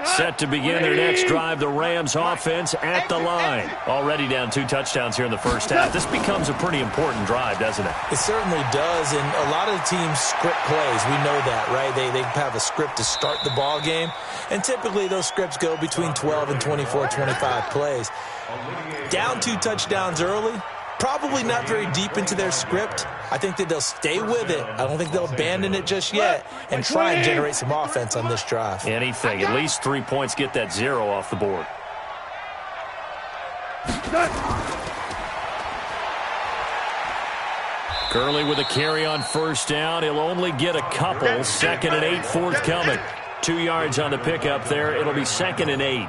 Set to begin their next drive, the Rams offense at the line. Already down 2 touchdowns here in the first half. This becomes a pretty important drive, doesn't it? It certainly does, and a lot of the teams script plays. We know that, right? They have a script to start the ball game, and typically those scripts go between 12 and 24, 25 plays. Down 2 touchdowns early, probably not very deep into their script. I think that they'll stay with it. I don't think they'll abandon it just yet and try and generate some offense on this drive. Anything. At least 3 points, get that 0 off the board. Gurley with a carry on first down. He'll only get a couple. 2nd and 8 forthcoming. 2 yards on the pickup there. It'll be 2nd and 8.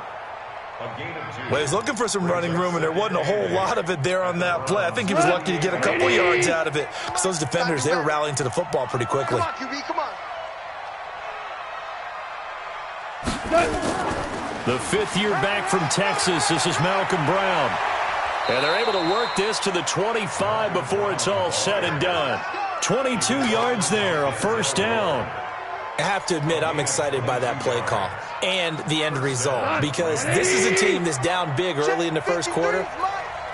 Well, he's looking for some running room, and there wasn't a whole lot of it there on that play. I think he was lucky to get a couple yards out of it because those defenders, they were rallying to the football pretty quickly. The 5th year back from Texas, this is Malcolm Brown. And they're able to work this to the 25 before it's all said and done. 22 yards there, a first down. I have to admit, I'm excited by that play call and the end result because this is a team that's down big early in the first quarter,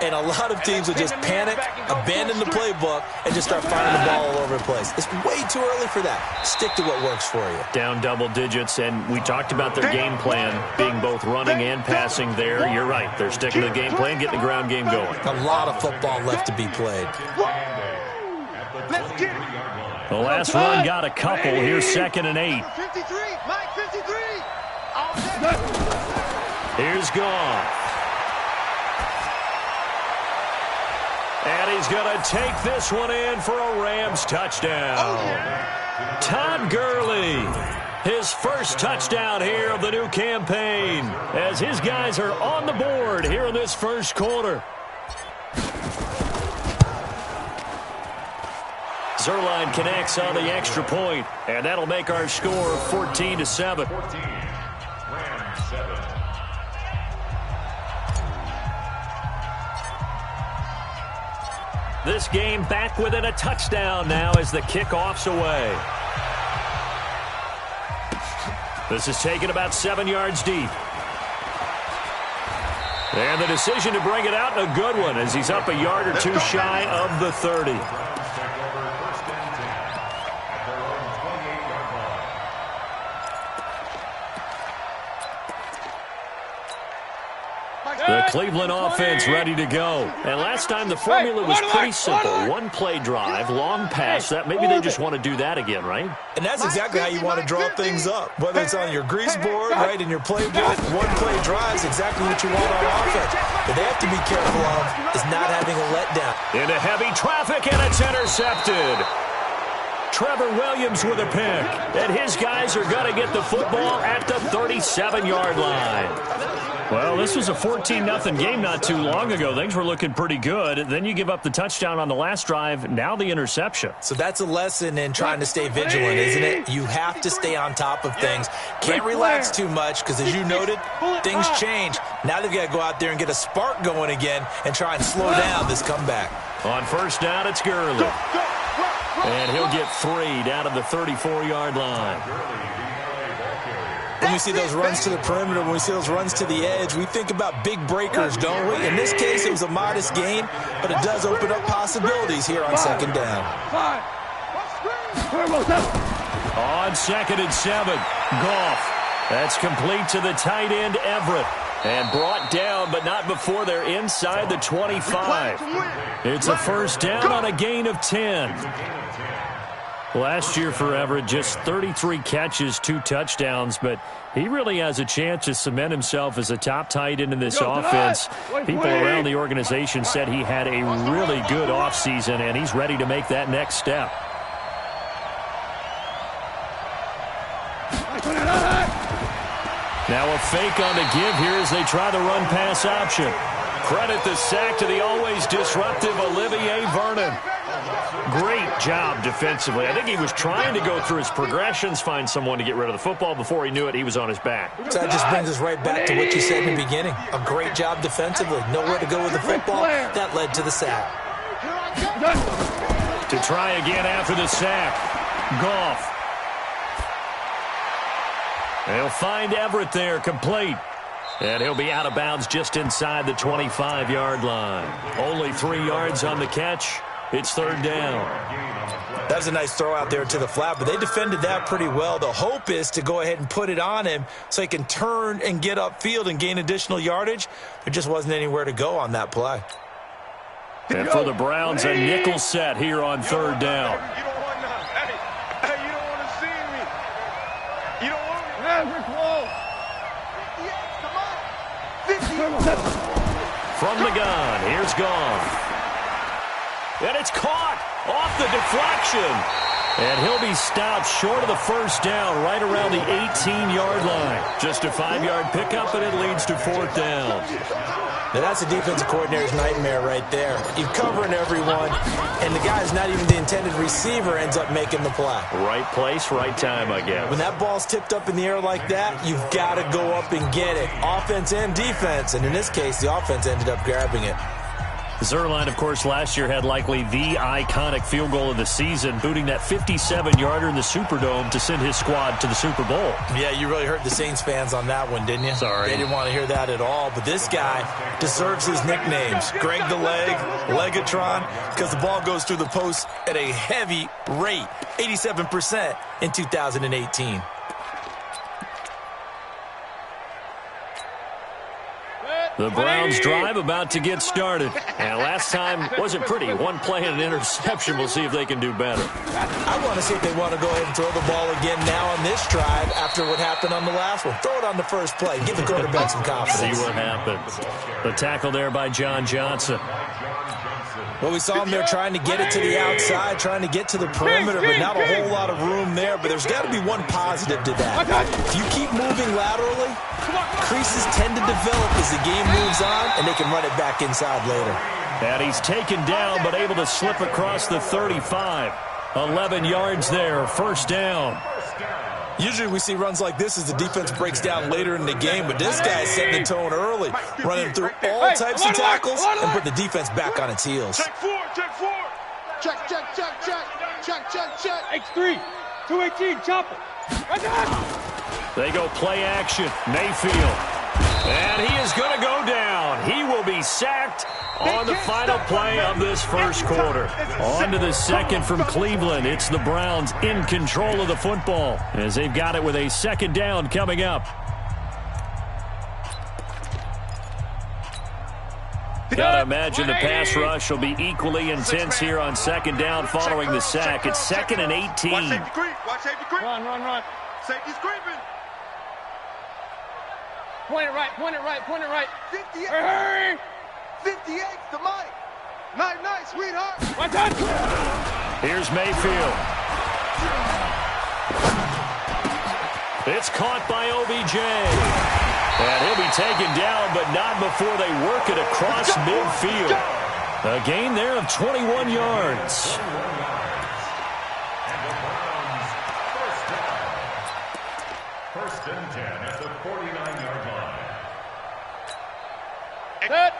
and a lot of teams will just panic, abandon the playbook, and just start finding the ball all over the place. It's way too early for that. Stick to what works for you. Down double digits, and we talked about their game plan being both running and passing there. You're right. They're sticking to the game plan, getting the ground game going. A lot of football left to be played. Let's get it. The last run got a couple. Here's 2nd and 8. 53, Mike 53. Here's Goff. And he's going to take this one in for a Rams touchdown. Todd Gurley, his first touchdown here of the new campaign, as his guys are on the board here in this first quarter. Zerline connects on the extra point, and that'll make our score 14-7. This game back within a touchdown now as the kickoff's away. This is taken about 7 yards deep. And the decision to bring it out in a good one as he's up a yard or two shy of the 30. The Cleveland offense ready to go. And last time the formula was pretty simple. One play drive, long pass. That maybe they just want to do that again, right? And that's exactly how you want to draw things up. Whether it's on your grease board, right, in your playbook, one play drive is exactly what you want on offense. But they have to be careful of is not having a letdown. Into heavy traffic, and it's intercepted. Trevor Williams with a pick. And his guys are going to get the football at the 37-yard line. Well, this was a 14-0 game not too long ago. Things were looking pretty good. Then you give up the touchdown on the last drive. Now the interception. So that's a lesson in trying to stay vigilant, isn't it? You have to stay on top of things. Can't relax too much because, as you noted, things change. Now they've got to go out there and get a spark going again and try and slow down this comeback. On first down, it's Gurley. And he'll get 3 down to the 34-yard line. When we see those runs to the perimeter, when we see those runs to the edge, we think about big breakers, don't we? In this case, it was a modest gain, but it does open up possibilities here on second down. On 2nd and 7, Goff. That's complete to the tight end, Everett. And brought down, but not before they're inside the 25. It's a first down on a gain of 10. Last year for Everett, just 33 catches, 2 touchdowns, but he really has a chance to cement himself as a top tight end in this offense. People around the organization said he had a really good offseason, and he's ready to make that next step. Now a fake on the give here as they try the run-pass option. Credit the sack to the always disruptive Olivier Vernon. Great job defensively. I think he was trying to go through his progressions, find someone to get rid of the football. Before he knew it, he was on his back. So that just brings us right back to what you said in the beginning. A great job defensively. Nowhere to go with the football. That led to the sack. To try again after the sack. Goff. They'll find Everett there, complete. And he'll be out of bounds just inside the 25-yard line. Only 3 yards on the catch. It's third down. That was a nice throw out there to the flat, but they defended that pretty well. The hope is to go ahead and put it on him so he can turn and get upfield and gain additional yardage. There just wasn't anywhere to go on that play. And for the Browns, a nickel set here on third down. You don't want none. Hey, you don't want to see me. You don't want me. We're close. 58, come on. 50. From the gun, here's Goff. And it's caught off the deflection. And he'll be stopped short of the first down right around the 18-yard line. Just a 5-yard pickup, and it leads to fourth down. Now that's a defensive coordinator's nightmare right there. You're covering everyone, and the guy's not even the intended receiver ends up making the play. Right place, right time, I guess. When that ball's tipped up in the air like that, you've got to go up and get it. Offense and defense, and in this case, the offense ended up grabbing it. Zuerlein, of course, last year had likely the iconic field goal of the season, booting that 57-yarder in the Superdome to send his squad to the Super Bowl. Yeah, you really hurt the Saints fans on that one, didn't you? Sorry. They didn't want to hear that at all, but this guy deserves his nicknames. Greg the Leg, Legatron, because the ball goes through the post at a heavy rate, 87% in 2018. The Browns drive about to get started. And last time wasn't pretty. One play and an interception. We'll see if they can do better. I want to see if they want to go ahead and throw the ball again now on this drive after what happened on the last one. Throw it on the first play. Give the quarterback some confidence. See what happens. The tackle there by John Johnson. Well, we saw him there trying to get it to the outside, trying to get to the perimeter, but not a whole lot of room there. But there's got to be one positive to that. If you keep moving laterally, creases tend to develop as the game moves on, and they can run it back inside later. And he's taken down, but able to slip across the 35. 11 yards there, first down. Usually we see runs like this as the defense breaks down later in the game, but this guy is setting the tone early, running through all types of tackles and put the defense back on its heels. Check 4, check 4. Check. X3, 218, chopper. Right there. They go play action. Mayfield. And he is going to go down. He will be sacked on the final play of this first quarter. On to the second from Cleveland. It's the Browns in control of the football as they've got it with a second down coming up. Gotta imagine the pass rush will be equally intense here on second down following the sack. It's 2nd and 18. Watch safety creep. Run. Safety's creeping. Point it right. 58. Hurry! 58, the mic. Nice, sweetheart. What's that? Here's Mayfield. It's caught by OBJ. And he'll be taken down, but not before they work it across midfield. A gain there of 21 yards. First and 10 at the 49-yard line.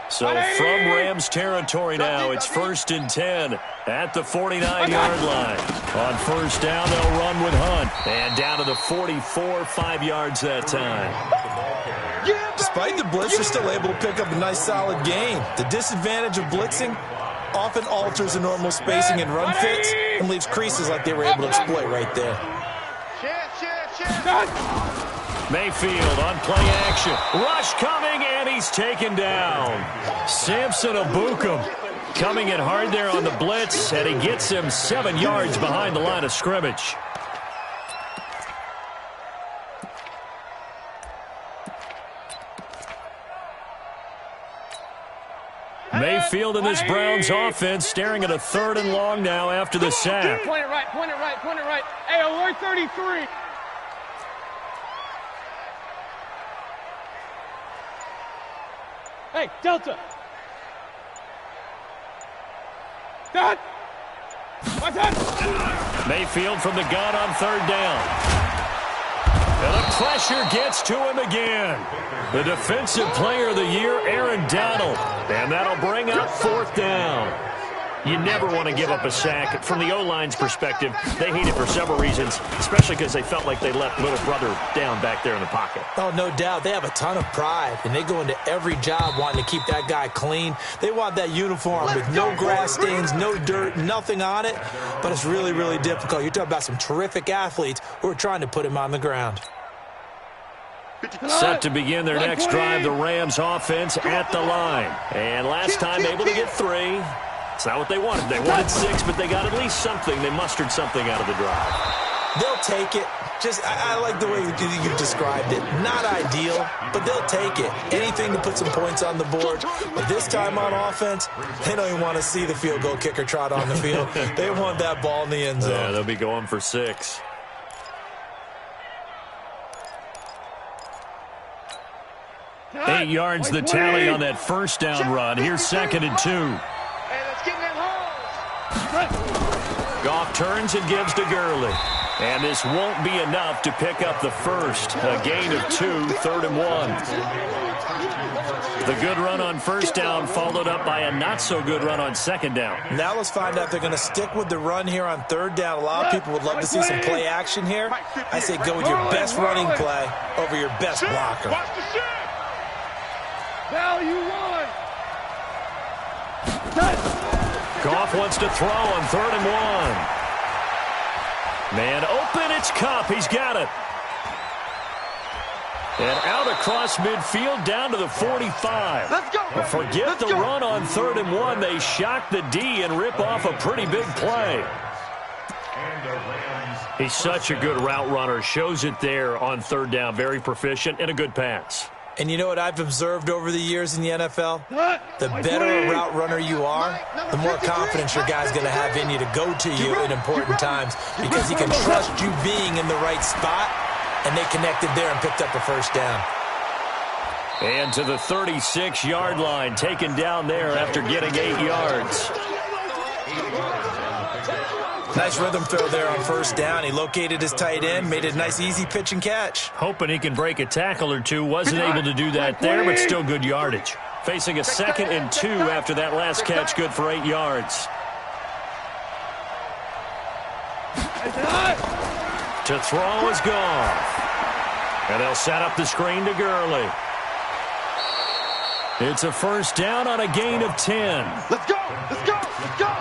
So from Rams territory now, it's 1st and 10 at the 49-yard line. On first down, they'll run with Hunt. And down to the 44, 5 yards that time. Despite the blitz, they're still able to pick up a nice solid gain. The disadvantage of blitzing often alters the normal spacing and run fits and leaves creases like they were able to exploit right there. Mayfield on play action. Rush coming, and he's taken down. Samson Abukum coming in hard there on the blitz, and he gets him 7 yards behind the line of scrimmage. Mayfield and this Browns offense staring at a 3rd and long now after the sack. Point it right. Hey, alert 33. Hey, Delta. Done. What's that? Mayfield from the gun on 3rd down. And the pressure gets to him again. The defensive player of the year, Aaron Donald. And that'll bring up 4th down. You never want to give up a sack. From the O-line's perspective, they hate it for several reasons, especially because they felt like they left little brother down back there in the pocket. Oh, no doubt. They have a ton of pride, and they go into every job wanting to keep that guy clean. They want that uniform with no grass stains, no dirt, nothing on it, but it's really, really difficult. You're talking about some terrific athletes who are trying to put him on the ground. Set to begin their next drive, the Rams offense at the line. And last time able to get 3. It's not what they wanted. They wanted 6, but they got at least something. They mustered something out of the drive. They'll take it. I like the way you described it. Not ideal, but they'll take it. Anything to put some points on the board. But this time on offense, they don't even want to see the field goal kicker trot on the field. They want that ball in the end zone. Yeah, they'll be going for 6. Eight yards the tally on that first down run. Here's 2nd and 2. Hey, let's get in that hole. Goff turns and gives to Gurley. And this won't be enough to pick up the first. A gain of 2, 3rd and 1. The good run on first down followed up by a not-so-good run on 2nd down. Now let's find out if they're going to stick with the run here on 3rd down. A lot of people would love to see some play action here. I say go with your best running play over your best blocker. Watch the shit. Value 1. Goff wants to throw on 3rd and 1. Man open, it's Kupp. He's got it. And out across midfield down to the 45. Let's go. But forget the run on 3rd and 1. They shock the D and rip off a pretty big play. He's such a good route runner. Shows it there on 3rd down. Very proficient and a good pass. And you know what I've observed over the years in the NFL? The better a route runner you are, the more confidence your guy's going to have in you to go to you at important times because he can trust you being in the right spot, and they connected there and picked up a first down. And to the 36-yard line, taken down there after getting 8 yards. Nice rhythm throw there on first down. He located his tight end, made a nice easy pitch and catch. Hoping he can break a tackle or two. Wasn't able to do that there, but still good yardage. Facing a 2nd and 2 after that last catch, good for 8 yards. To throw is Goff. And they'll set up the screen to Gurley. It's a first down on a gain of 10. Let's go. Let's go. Let's go.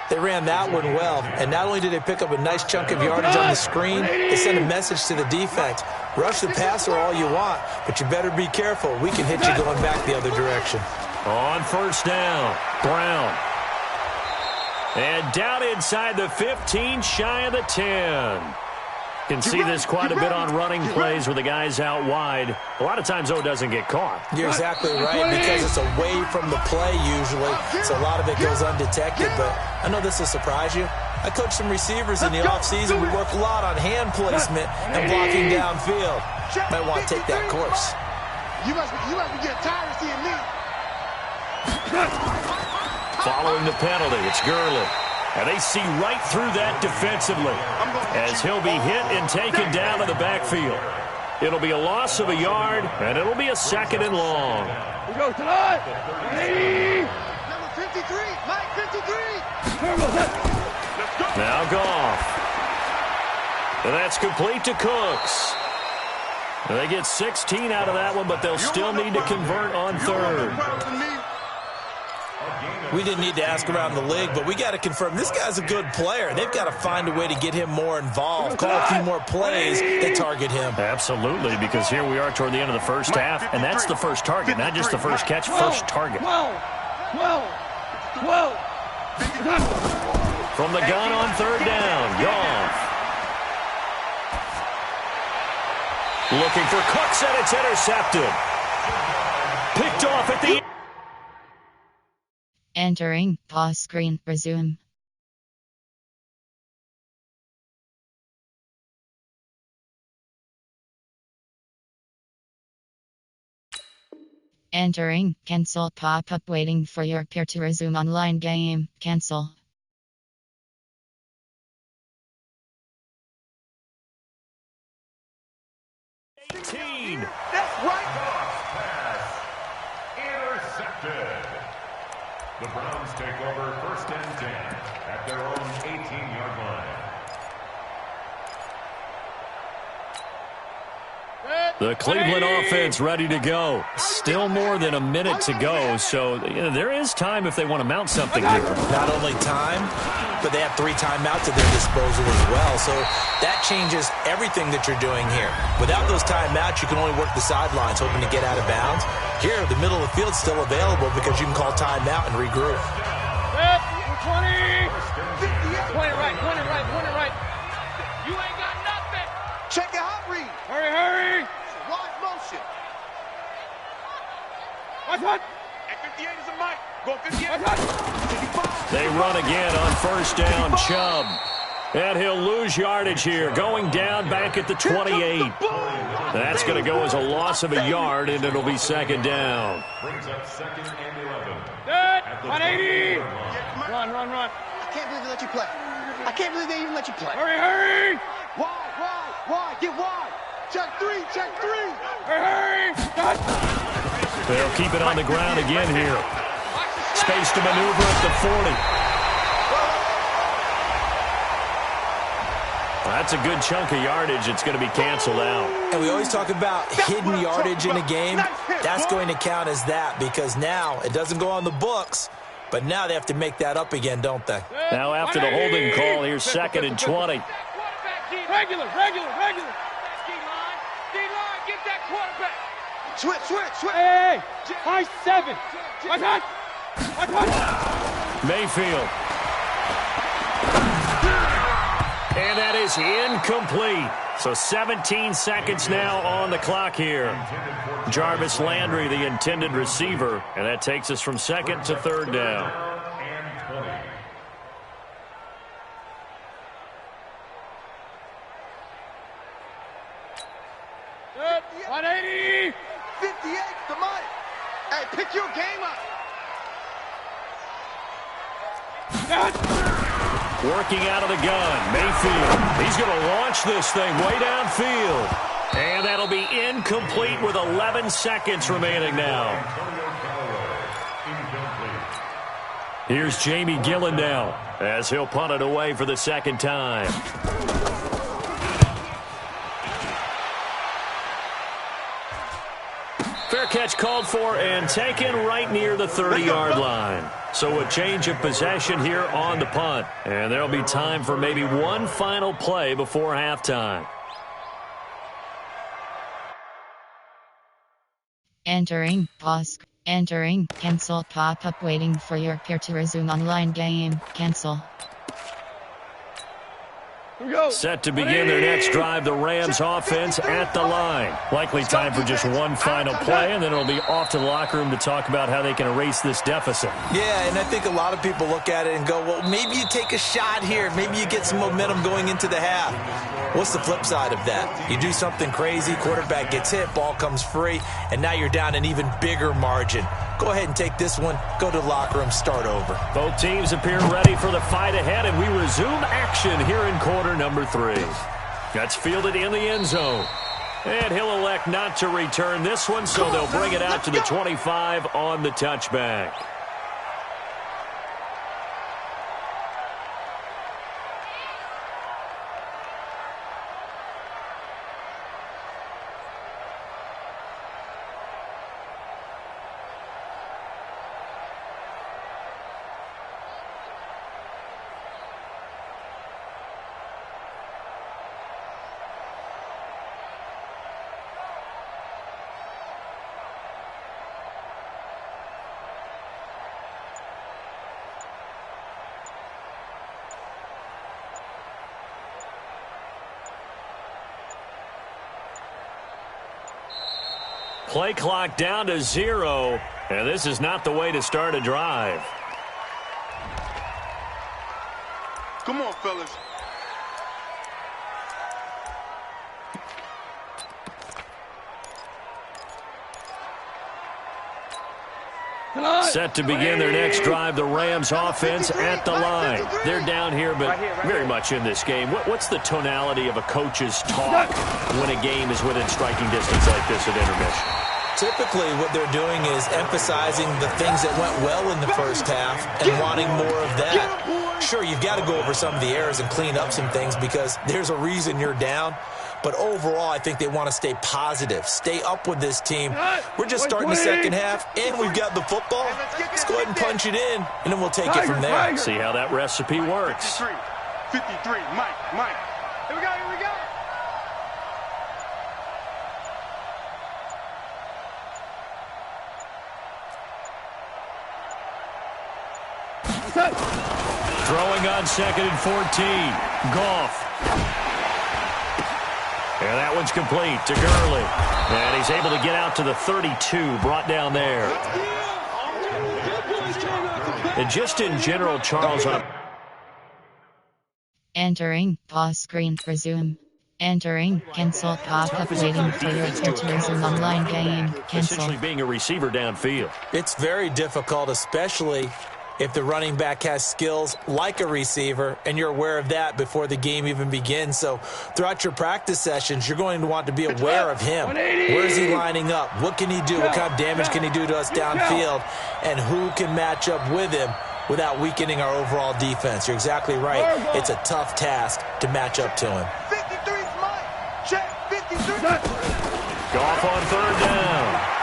They ran that one well, and not only did they pick up a nice chunk of yardage on the screen, they sent a message to the defense. Rush the passer all you want, but you better be careful. We can hit you going back the other direction. On first down, Brown. And down inside the 15, shy of the 10. Can see this quite a bit on running plays with the guys out wide. A lot of times, though, it doesn't get caught. You're exactly right, because it's away from the play usually, so a lot of it goes undetected. But I know this will surprise you. I coach some receivers in the offseason. We work a lot on hand placement and blocking downfield. Might want to take that course. You must be getting tired of seeing me. Following the penalty, it's Gurley. And they see right through that defensively as he'll be hit and taken down to the backfield. It'll be a loss of a yard, and it'll be a 2nd and long. We go tonight. Number 53, Mike 53. Now Goff. And that's complete to Cooks. And they get 16 out of that one, but they'll still need to convert on 3rd. We didn't need to ask around the league, but we got to confirm this guy's a good player. They've got to find a way to get him more involved, call a few more plays that target him. Absolutely, because here we are toward the end of the first half, and that's the first target, not just the first catch, first target. 12. From the gun on 3rd down, Goff. Looking for Cooks, and it's intercepted. Picked off at the... Entering pause screen, resume. Entering cancel pop-up waiting for your peer to resume online game. Cancel. That's right. Pass intercepted. The Browns take over 1st and 10 at their own 18-yard line. The Cleveland offense ready to go. Still more than a minute to go, so there is time if they want to mount something here. Not only time, but they have 3 timeouts at their disposal as well, so that changes everything that you're doing here. Without those timeouts, you can only work the sidelines, hoping to get out of bounds. Here, the middle of the field's still available because you can call timeout and regroup. 20. Point it right, point it right, point it right. You ain't got nothing. Check your hot read. Hurry, hurry. Wide motion. Watch what? At 58 is a mic. Go 58. Watch what? They run again on 1st down, Chubb. And he'll lose yardage here, going down back at the 28. That's going to go as a loss of a yard, and it'll be 2nd down. Brings up 2nd and 11. Dead. At the 180. 40-yard line. Run. I can't believe they let you play. I can't believe they even let you play. Hurry. Wide, get wide. Check 3. Hurry. Done. They'll keep it on the ground again here. Space to maneuver at the 40. That's a good chunk of yardage. It's going to be canceled out. And we always talk about hidden yardage in a game. That's going to count as that because now it doesn't go on the books, but now they have to make that up again, don't they? Now after the holding call, here's 2nd and 20. Regular. D-line, get that quarterback. Switch. Hey, high 7. Watch out. Mayfield. And that is incomplete. So 17 seconds now on the clock here. Jarvis Landry, the intended receiver. And that takes us from 2nd to 3rd down. And 20. Good. 180. 58, the money. Hey, pick your game up. Working out of the gun, Mayfield. He's going to launch this thing way downfield. And that'll be incomplete with 11 seconds remaining now. Here's Jamie Gillen now as he'll punt it away for the 2nd time. Fair catch called for and taken right near the 30-yard line. So a change of possession here on the punt. And there'll be time for maybe one final play before halftime. Entering, pause, entering, cancel pop-up waiting for your peer to resume online game, cancel. Set to begin their next drive, the Rams offense at the line. Likely time for just one final play, and then it'll be off to the locker room to talk about how they can erase this deficit. Yeah, and I think a lot of people look at it and go, well, maybe you take a shot here. Maybe you get some momentum going into the half. What's the flip side of that? You do something crazy, quarterback gets hit, ball comes free, and now you're down an even bigger margin. Go ahead and take this one, go to the locker room, start over. Both teams appear ready for the fight ahead, and we resume action here in quarter number 3. That's fielded in the end zone. And he'll elect not to return this one, so they'll bring it out to the 25 on the touchback. Play clock down to 0, and this is not the way to start a drive. Come on, fellas. Set to begin their next drive, the Rams offense at the line. They're down here, but very much in this game. What's the tonality of a coach's talk when a game is within striking distance like this at intermission? Typically, what they're doing is emphasizing the things that went well in the first half and wanting more of that. Sure, you've got to go over some of the errors and clean up some things because there's a reason you're down. But overall, I think they want to stay positive, stay up with this team. We're just starting the second half, and we've got the football. Let's go ahead and punch it in, and then we'll take it from there. See how that recipe works. 53, Mike. Here we go. Throwing on 2nd and 14. Goff. And that one's complete to Gurley. And he's able to get out to the 32, brought down there. And just in general, Charles, Entering, pause screen, resume. Entering, cancel, pop-up waiting for your turn to resume online game, cancel. Essentially being a receiver downfield. It's very difficult, especially if the running back has skills like a receiver, and you're aware of that before the game even begins. So throughout your practice sessions, you're going to want to be aware of him. Where is he lining up? What can he do? What kind of damage can he do to us downfield? And who can match up with him without weakening our overall defense? You're exactly right. It's a tough task to match up to him. 53's mine. Check. 53. Goff on 3rd down.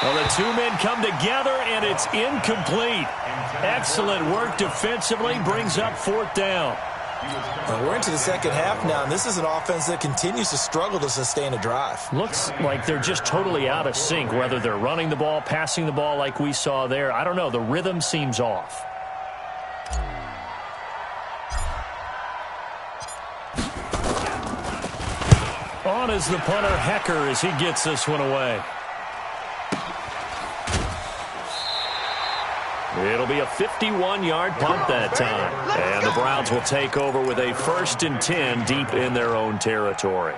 Well, the two men come together, and it's incomplete. Excellent work defensively, brings up 4th down. We're into the second half now, and this is an offense that continues to struggle to sustain a drive. Looks like they're just totally out of sync, whether they're running the ball, passing the ball like we saw there. I don't know. The rhythm seems off. On is the punter, Hecker, as he gets this one away. It'll be a 51-yard punt that time. And the Browns will take over with a 1st and 10 deep in their own territory.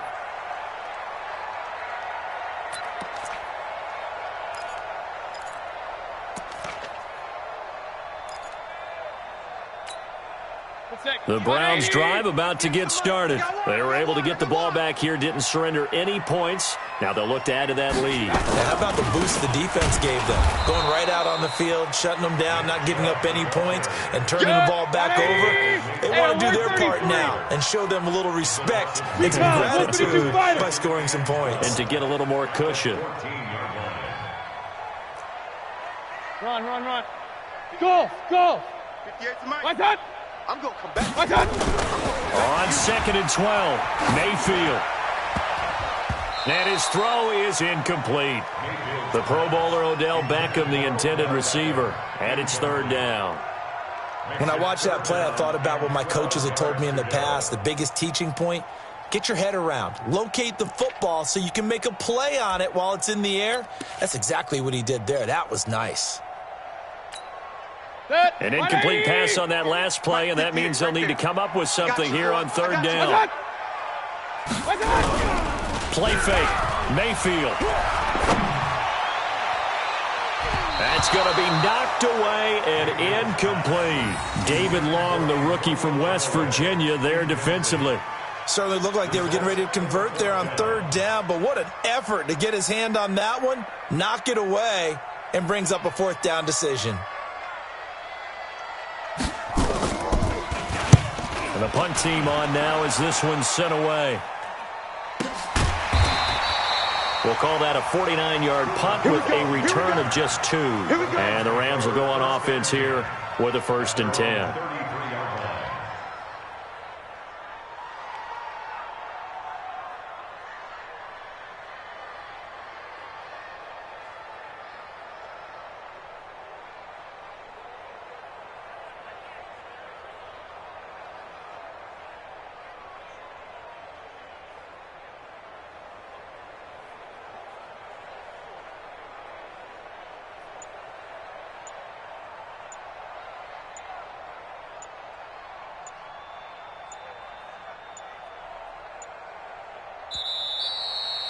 The Browns drive about to get started. They were able to get the ball back here, didn't surrender any points. Now they'll look to add to that lead. How about the boost the defense gave them? Going right out on the field, shutting them down, not giving up any points, and turning the ball back over. They want to do their part now and show them a little respect and some gratitude by scoring some points. And to get a little more cushion. Run. Go. 58's mine. What's that? I'm going to come back. What's that? On 2nd and 12, Mayfield. And his throw is incomplete. The Pro Bowler Odell Beckham, the intended receiver, and it's 3rd down. When I watched that play, I thought about what my coaches had told me in the past. The biggest teaching point, get your head around. Locate the football so you can make a play on it while it's in the air. That's exactly what he did there. That was nice. An incomplete pass on that last play, and that means they'll need to come up with something here on 3rd down. Play fake. Mayfield. That's going to be knocked away and incomplete. David Long, the rookie from West Virginia, there defensively. Certainly looked like they were getting ready to convert there on 3rd down, but what an effort to get his hand on that one, knock it away, and brings up a 4th down decision. And the punt team on now as this one's sent away. We'll call that a 49-yard punt with a return of just 2. And the Rams will go on offense here with a 1st and 10.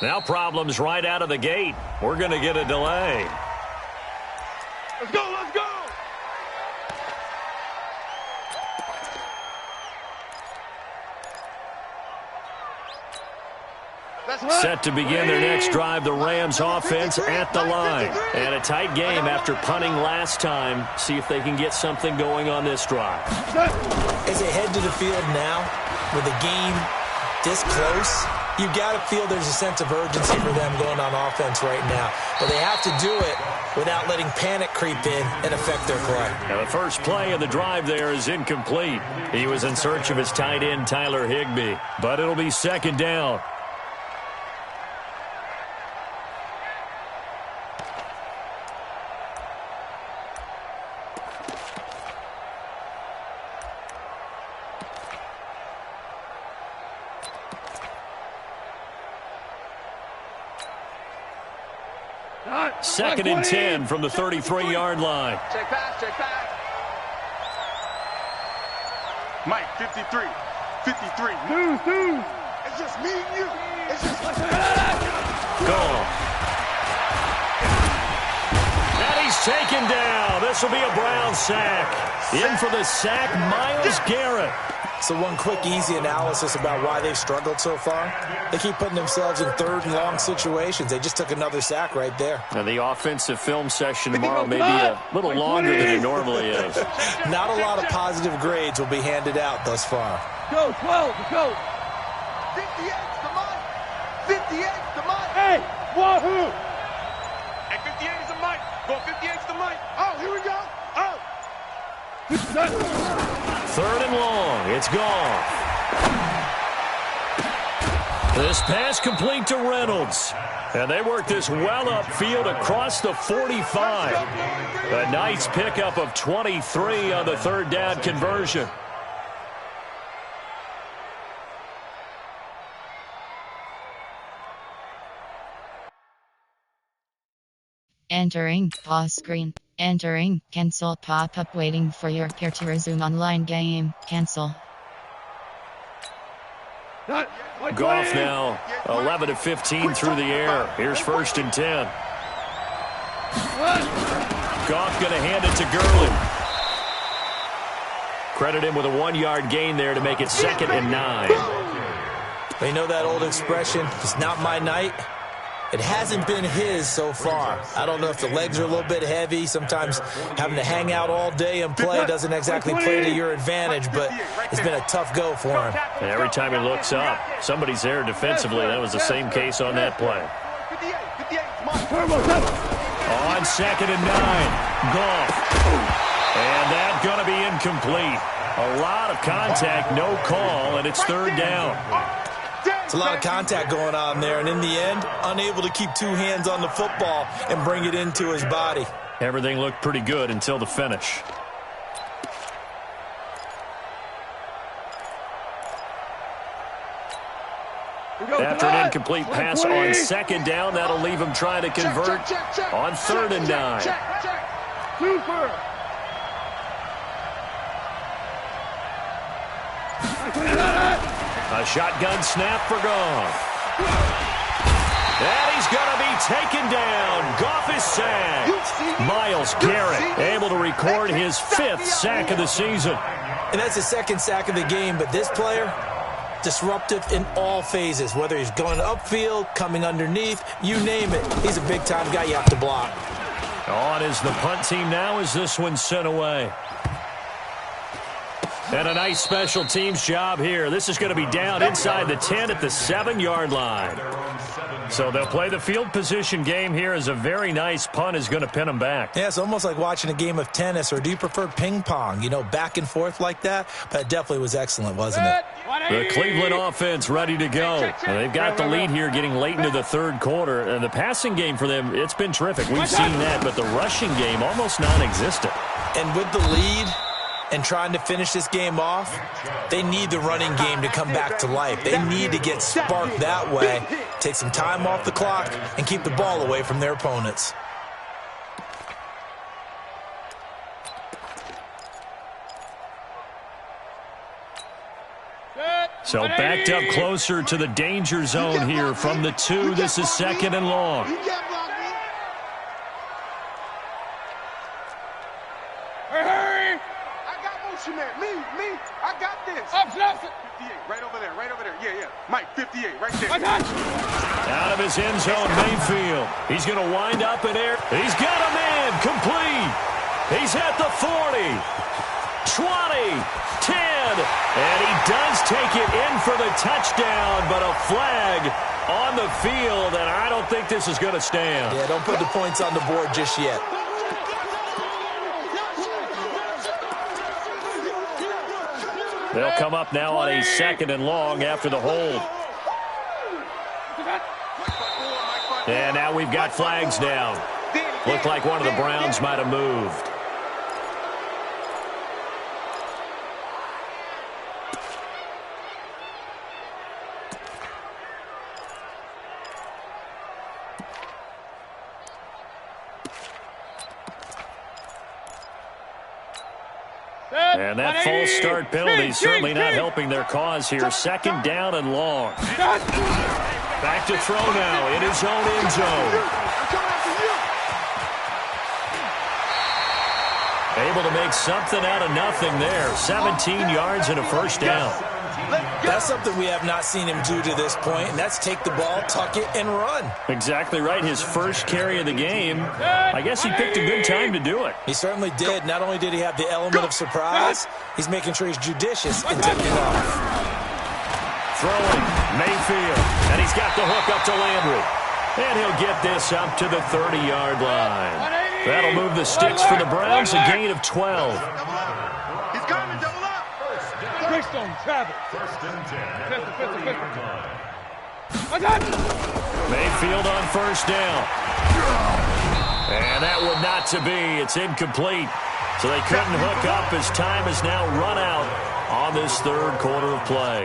Now problems right out of the gate. We're going to get a delay. Let's go. Set to begin their next drive, the Rams offense at the line. And a tight game after punting last time. See if they can get something going on this drive. As they head to the field now, with the game this close, you've got to feel there's a sense of urgency for them going on offense right now. But they have to do it without letting panic creep in and affect their play. Now the first play of the drive there is incomplete. He was in search of his tight end, Tyler Higbee. But it'll be second down. Second and 10 from the 33-yard line. Check pass, check pass. Mike, 53. 53. It's just me and you. It's just Gone. And he's taken down. This will be a Brown sack. In for the sack, Myles Garrett. So one quick, easy analysis about why they've struggled so far. They keep putting themselves in third and long situations. They just took another sack right there. Now the offensive film session tomorrow may be a little longer than it normally is. Not a lot of positive grades will be handed out thus far. Go, 12, go. 58's the Mike. 58's the Mike. Hey, wahoo! Hey, 58 is the Mike. Go 58's the Mike. Oh, here we go. Oh. Third and long. It's gone. This pass complete to Reynolds. And they work this well upfield across the 45. A nice pickup of 23 on the third down conversion. Entering pause screen. Entering cancel pop-up waiting for your peer to resume online game. Cancel. Goff now 11 of 15 through the air. Here's first and 10. Goff going to hand it to Gurley. Credit him with a 1-yard gain there to make it second and 9. They know that old expression, it's not my night. It hasn't been his so far. I don't know if the legs are a little bit heavy. Sometimes having to hang out all day and play doesn't exactly play to your advantage, but it's been a tough go for him. And every time he looks up, somebody's there defensively. That was the same case on that play. 58, On second and 9, Goff. And that's going to be incomplete. A lot of contact, no call, and it's third down. It's a lot of contact going on there, and in the end, unable to keep two hands on the football and bring it into his body. Everything looked pretty good until the finish. After an incomplete pass on second down, that'll leave him trying to convert on third and 9. Super! A shotgun snap for Goff. And he's going to be taken down. Goff is sacked. Myles Garrett able to record his 5th sack of the season. And that's the second sack of the game, but this player, disruptive in all phases, whether he's going upfield, coming underneath, you name it. He's a big-time guy you have to block. On is the punt team now as this one's sent away. And a nice special teams job here. This is going to be down inside the 10 at the 7-yard line. So they'll play the field position game here as a very nice punt is going to pin them back. Yeah, it's almost like watching a game of tennis, or do you prefer ping pong? You know, back and forth like that? But it definitely was excellent, wasn't it? The Cleveland offense ready to go. And they've got the lead here getting late into the third quarter. And the passing game for them, it's been terrific. We've seen that, but the rushing game almost non-existent. And with the lead and trying to finish this game off, they need the running game to come back to life. They need to get sparked that way, take some time off the clock, and keep the ball away from their opponents. So backed up closer to the danger zone here from the 2. This is second and long. you, man. Me. I got this. Up, 58, right over there. Yeah. Mike, 58, right there. Out of his end zone, Mayfield. He's going to wind up in air. He's got a man complete. He's at the 40, 20, 10, and he does take it in for the touchdown, but a flag on the field, and I don't think this is going to stand. Yeah, don't put the points on the board just yet. They'll come up now on a 2nd and long after the hold. And now we've got flags down. Looked like one of the Browns might have moved. And that false start penalty certainly not helping their cause here. 2nd down and long. Back to throw now in his own end zone. Able to make something out of nothing there. 17 yards and a first down. That's something we have not seen him do to this point, and that's take the ball, tuck it, and run. Exactly right. His first carry of the game. I guess he picked a good time to do it. He certainly did. Not only did he have the element of surprise, he's making sure he's judicious in taking it off. Throwing, Mayfield, and he's got the hook up to Landry. And he'll get this up to the 30-yard line. That'll move the sticks for the Browns, a gain of 12. He's coming, double up. First and 10 at the 30-yard line. Mayfield on first down. And that would not to be. It's incomplete. So they couldn't hook up as time is now run out on this 3rd quarter of play.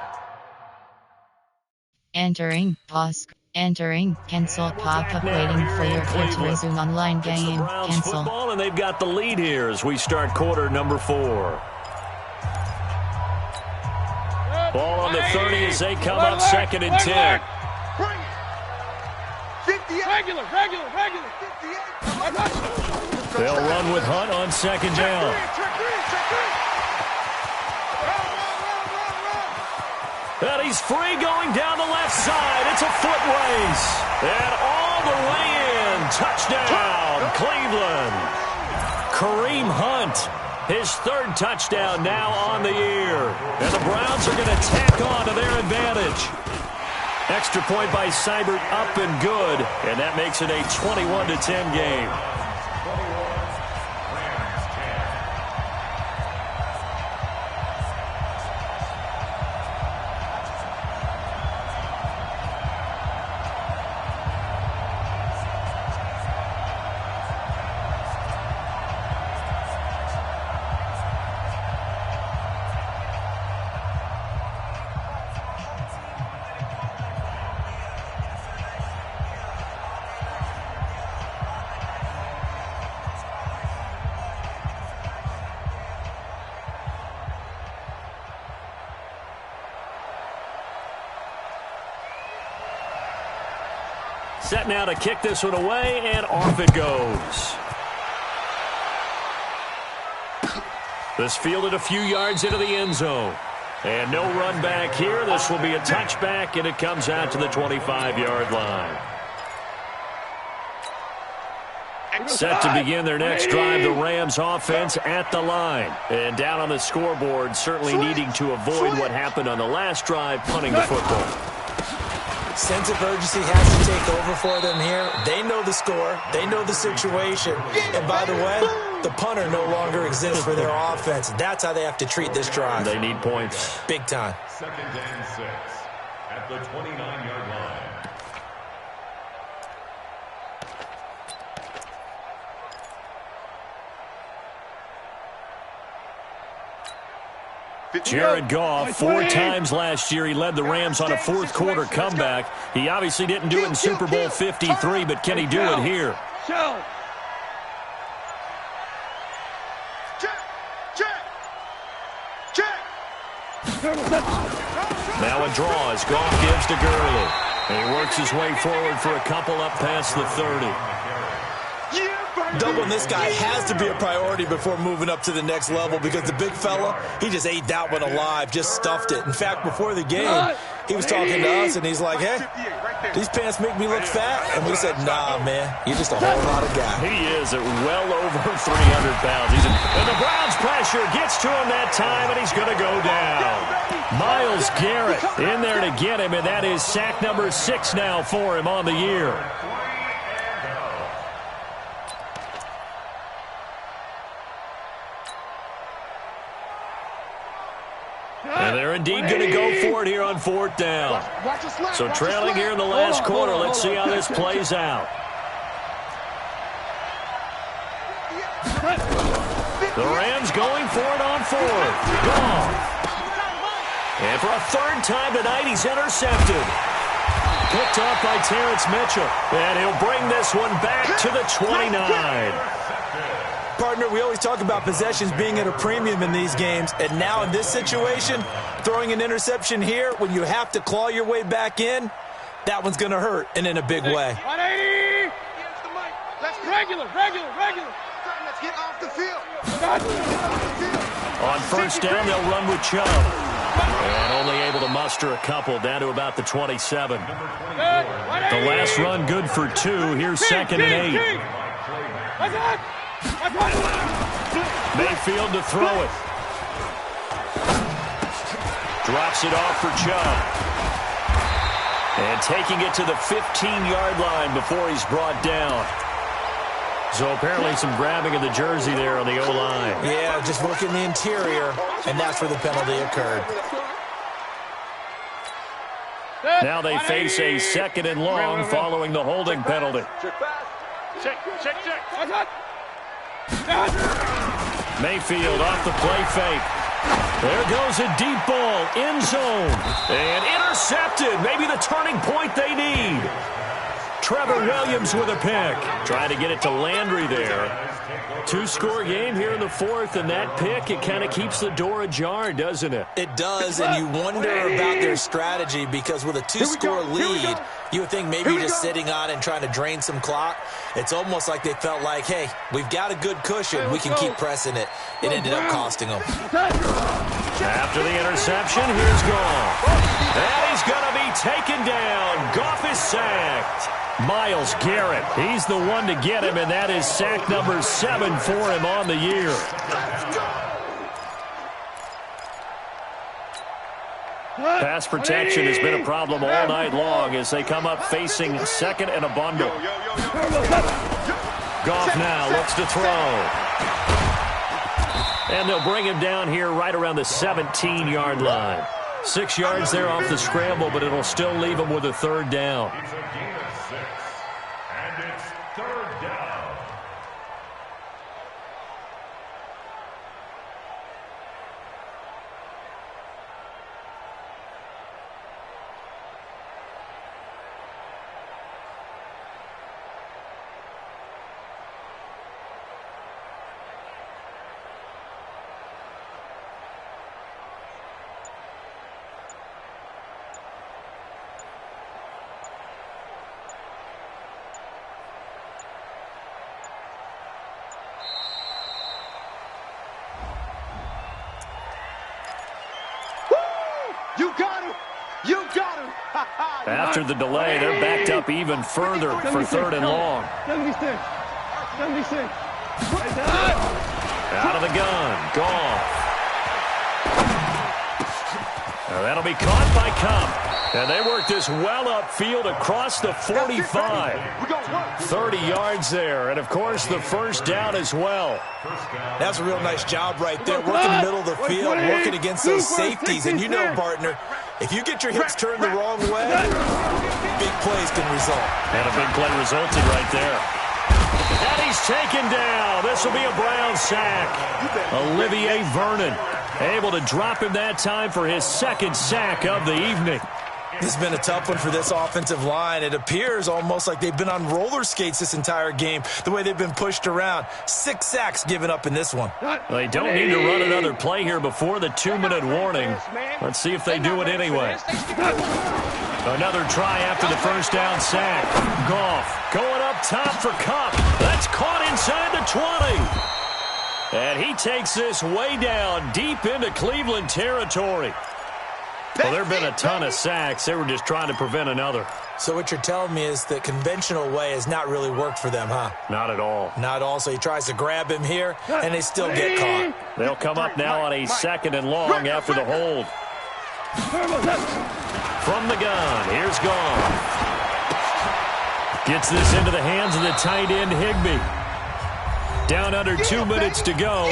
Entering, pause. Entering, cancel pop-up waiting for your kid to resume online game. Cancel. Football, and they've got the lead here as we start quarter number 4. Ball on the 30 as they come up 2nd and 10. Bring it. 58. Regular. 58. They'll run with Hunt on 2nd down. Check three. And he's free going down the left side. It's a foot race. And all the way in. Touchdown, Cleveland. Kareem Hunt, his 3rd touchdown now on the year. And the Browns are going to tack on to their advantage. Extra point by Seibert up and good. And that makes it a 21-10 game. Set now to kick this one away, and off it goes. This fielded a few yards into the end zone. And no run back here. This will be a touchback, and it comes out to the 25-yard line. Set to begin their next drive, the Rams offense at the line. And down on the scoreboard, certainly needing to avoid what happened on the last drive, punting the football. Sense of urgency has to take over for them here. They know the score. They know the situation. And by the way, the punter no longer exists for their offense. That's how they have to treat this drive. They need points. Big time. 2nd and 6 at the 29-yard line. Jared Goff, 4 times last year he led the Rams on a 4th quarter comeback. He obviously didn't do it in Super Bowl 53, but can he do it here? Now a draw as Goff gives to Gurley. And he works his way forward for a couple up past the 30. Doubling this guy has to be a priority before moving up to the next level because the big fella, he just ate that one alive, just stuffed it. In fact, before the game, he was talking to us, and he's like, hey, these pants make me look fat. And we said, nah, man, you're just a whole lot of guy. He is at well over 300 pounds. And the Browns pressure gets to him that time, and he's going to go down. Myles Garrett in there to get him, and that is sack number 6 now for him on the year. And they're indeed going to go for it here on 4th down. So trailing here in the last quarter. Let's see how this plays out. The Rams going for it on 4th. Gone. And for a 3rd time tonight, he's intercepted. Picked off by Terrence Mitchell. And he'll bring this one back to the 29. Partner, we always talk about possessions being at a premium in these games, and now in this situation, throwing an interception here when you have to claw your way back in, that one's going to hurt, and in a big way. 180! Regular. Let's get off the field. On 1st down, they'll run with Chubb. And only able to muster a couple down to about the 27. The last run good for 2. Here's 2nd and 8. Mayfield to throw it. Drops it off for Chubb. And taking it to the 15-yard line before he's brought down. So apparently some grabbing of the jersey there on the O-line. Yeah, just working the interior, and that's where the penalty occurred. Now they face a 2nd and long following the holding penalty. Check. Mayfield off the play fake. There goes a deep ball, end zone, and intercepted. Maybe the turning point they need. Trevor Williams with a pick. Trying to get it to Landry there. 2-score game here in the 4th, and that pick, it kind of keeps the door ajar, doesn't it? It does, and you wonder about their strategy because with a 2-score lead, you would think maybe just sitting on and trying to drain some clock. It's almost like they felt like, hey, we've got a good cushion. We can keep pressing it. It ended up costing them. After the interception, here's Goff. And he's going to be taken down. Goff is sacked. Myles Garrett, he's the one to get him, and that is sack number 7 for him on the year. Pass protection has been a problem all night long as they come up facing 2nd and a bundle. Goff now looks to throw. And they'll bring him down here right around the 17-yard line. 6 yards there off the scramble, but it'll still leave him with a 3rd down. It's a gain of 6, and it's 3rd down. After the delay, they're backed up even further for 3rd and long. 76. Out of the gun. Goff. Now that'll be caught by Cup. And they work this well upfield across the 45. 30 yards there. And, of course, the 1st down as well. That's a real nice job right there. Working the middle of the field, working against those safeties. And you know, partner, if you get your hips turned the wrong way, big plays can result. And a big play resulted right there. And he's taken down. This will be a Brown sack. Olivier Vernon able to drop him that time for his 2nd sack of the evening. This has been a tough one for this offensive line. It appears almost like they've been on roller skates this entire game, the way they've been pushed around. 6 sacks given up in this one. They don't need to run another play here before the 2-minute warning. Let's see if they do it anyway. Another try after the first down sack. Goff going up top for Kupp. That's caught inside the 20. And he takes this way down deep into Cleveland territory. Well, there have been a ton of sacks. They were just trying to prevent another. So what you're telling me is the conventional way has not really worked for them, huh? Not at all. Not all. So he tries to grab him here, and they still get caught. They'll come up now on a 2nd and long after the hold. From the gun, here's Goff. Gets this into the hands of the tight end, Higbee. Down under 2 minutes to go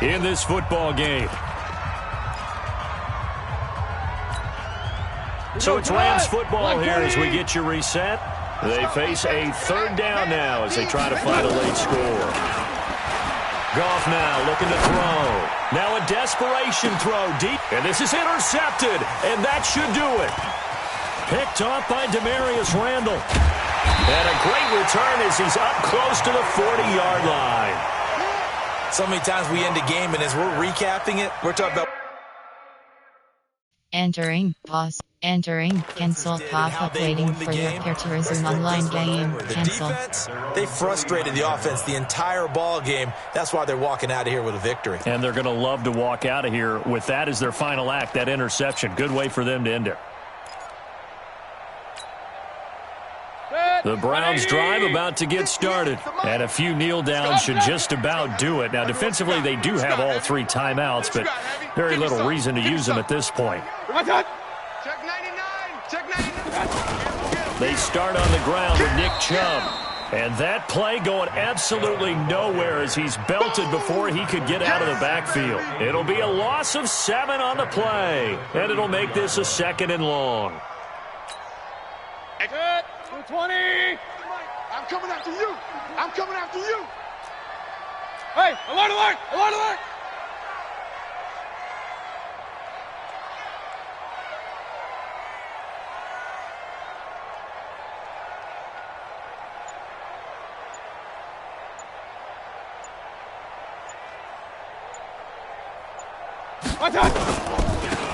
in this football game. So it's Rams football here as we get you reset. They face a 3rd down now as they try to find a late score. Goff now looking to throw. Now a desperation throw deep. And this is intercepted. And that should do it. Picked off by Demarius Randall. And a great return as he's up close to the 40-yard line. So many times we end a game, and as we're recapping it, we're talking about entering, pause, entering, cancel, pop-up waiting for your characters online game, cancel. The defense, they frustrated the offense the entire ball game. That's why they're walking out of here with a victory. And they're going to love to walk out of here with that as their final act, that interception. Good way for them to end it. The Browns drive about to get started, and a few kneel downs should just about do it. Now, defensively, they do have all 3 timeouts, but very little reason to use them at this point. Check 99. Check 99. They start on the ground with Nick Chubb, and that play going absolutely nowhere as he's belted before he could get out of the backfield. It'll be a loss of 7 on the play, and it'll make this a 2nd and long. 20. I'm coming after you. I'm coming after you. Hey, alert, alert, alert, alert.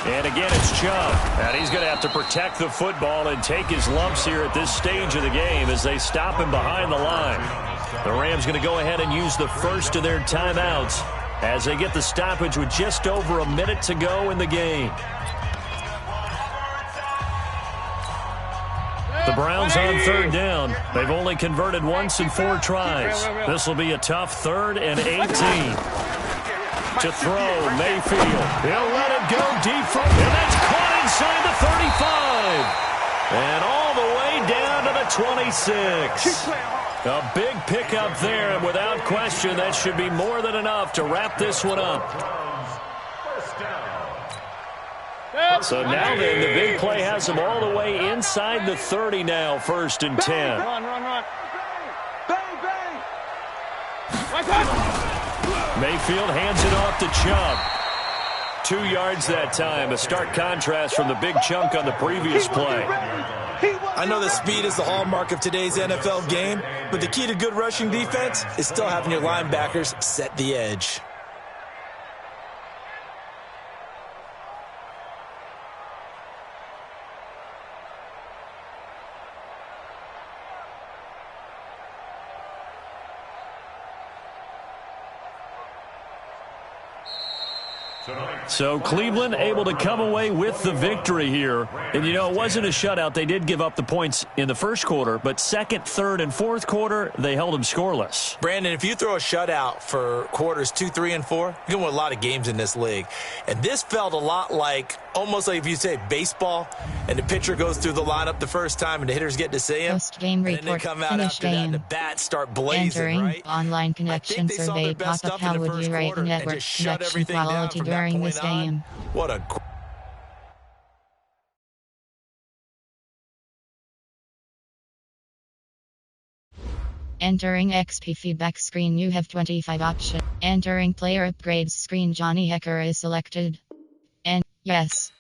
And again, it's Chubb. And he's going to have to protect the football and take his lumps here at this stage of the game as they stop him behind the line. The Rams going to go ahead and use the first of their timeouts as they get the stoppage with just over a minute to go in the game. The Browns on 3rd down. They've only converted once in 4 tries. This will be a tough 3rd and 18. To throw, Mayfield. He'll let it go deep from, and that's caught inside the 35. And all the way down to the 26. A big pickup there, and without question, that should be more than enough to wrap this one up. So now then, the big play has them all the way inside the 30 now, 1st and 10. Run. Bang, bang. Mayfield hands it off to Chubb. 2 yards that time, a stark contrast from the big chunk on the previous play. I know that speed is the hallmark of today's NFL game, but the key to good rushing defense is still having your linebackers set the edge. So Cleveland able to come away with the victory here. And, you know, it wasn't a shutout. They did give up the points in the first quarter, but 2nd, 3rd, and 4th quarter, they held them scoreless. Brandon, if you throw a shutout for quarters 2, 3, and 4, you can win a lot of games in this league. And this felt a lot like, almost like if you say baseball, and the pitcher goes through the lineup the first time, and the hitters get to see him. Post-game and then they report, come out finish after that, and the game. bats start blazing, Entering, right? online connection they saw survey their best pop-up. stuff in How the would first you rate quarter and network just shut connection everything down quality from that during point this on. game? What a... Entering XP feedback screen, you have 25 options. Entering player upgrades screen, Johnny Hecker is selected. And yes.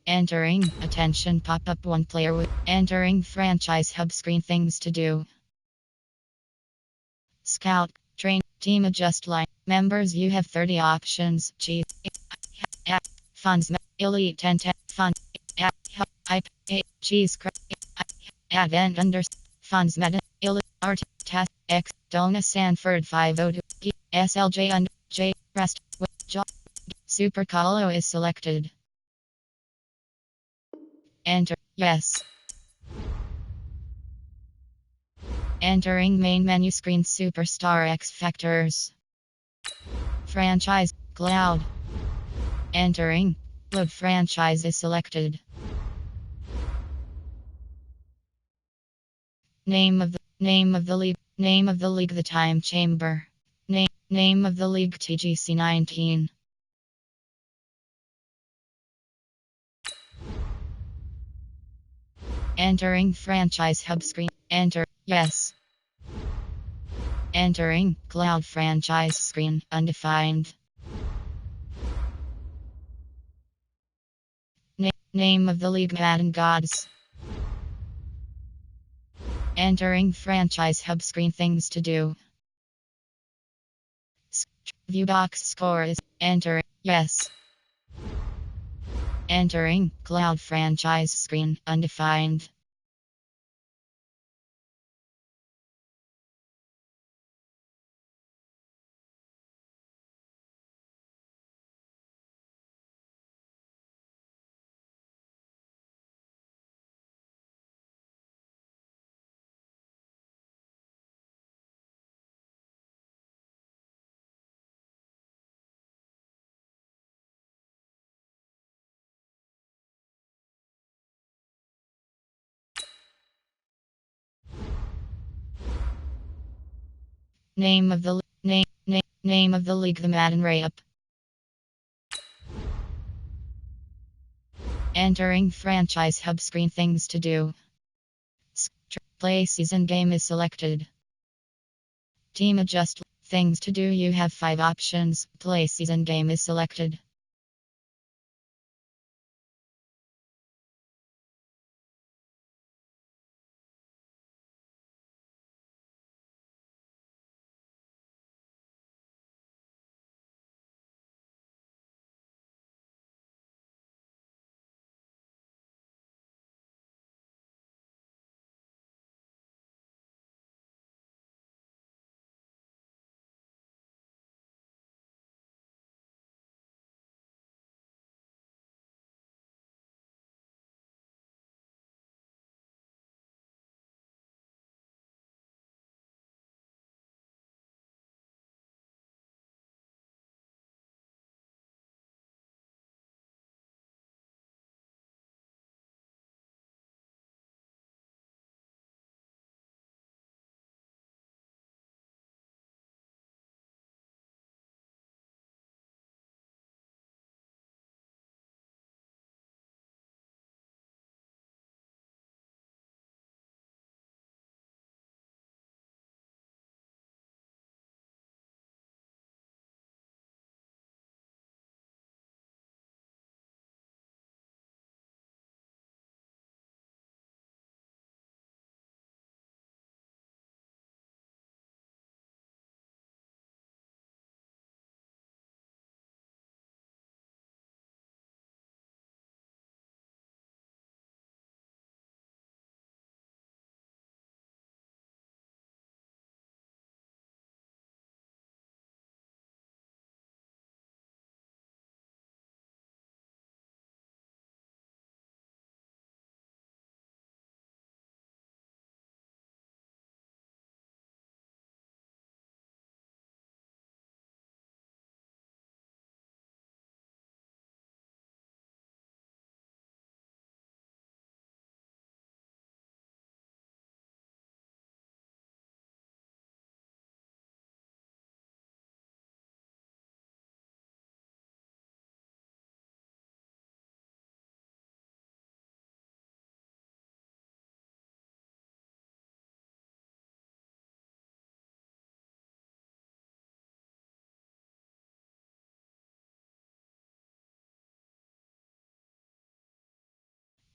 Entering attention pop-up, 1 player with. Entering franchise hub screen, things to do. Scout, train, team adjust line. Members, you have 30 options. Chief, funds, elite 10, fund, hype, cheese, Advent under Funds Meta Art Task X Dona Sanford 502 SLJ under J Rest Job Super Colo is selected. Enter yes. Entering main menu screen Superstar X Factors. Franchise Cloud. Entering load franchise is selected. Name of the league The Time Chamber. Name of the league TGC 19. Entering franchise hub screen. Enter yes. Entering cloud franchise screen undefined. Name of the league Madden Gods. Entering franchise hub screen things to do. View box score is entering yes. Entering cloud franchise screen undefined. Name of the league The Madden Rayup. Entering franchise hub screen things to do. Play season game is selected. Team adjust things to do you have 5 options. Play season game is selected.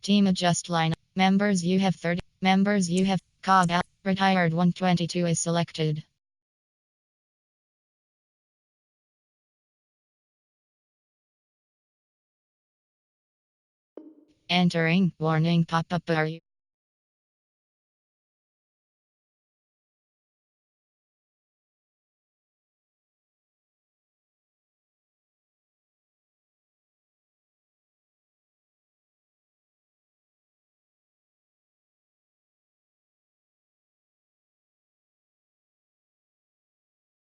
Team adjust line. Members you have 30. Members you have cog out. Retired 122 is selected. Entering warning pop-up. Are you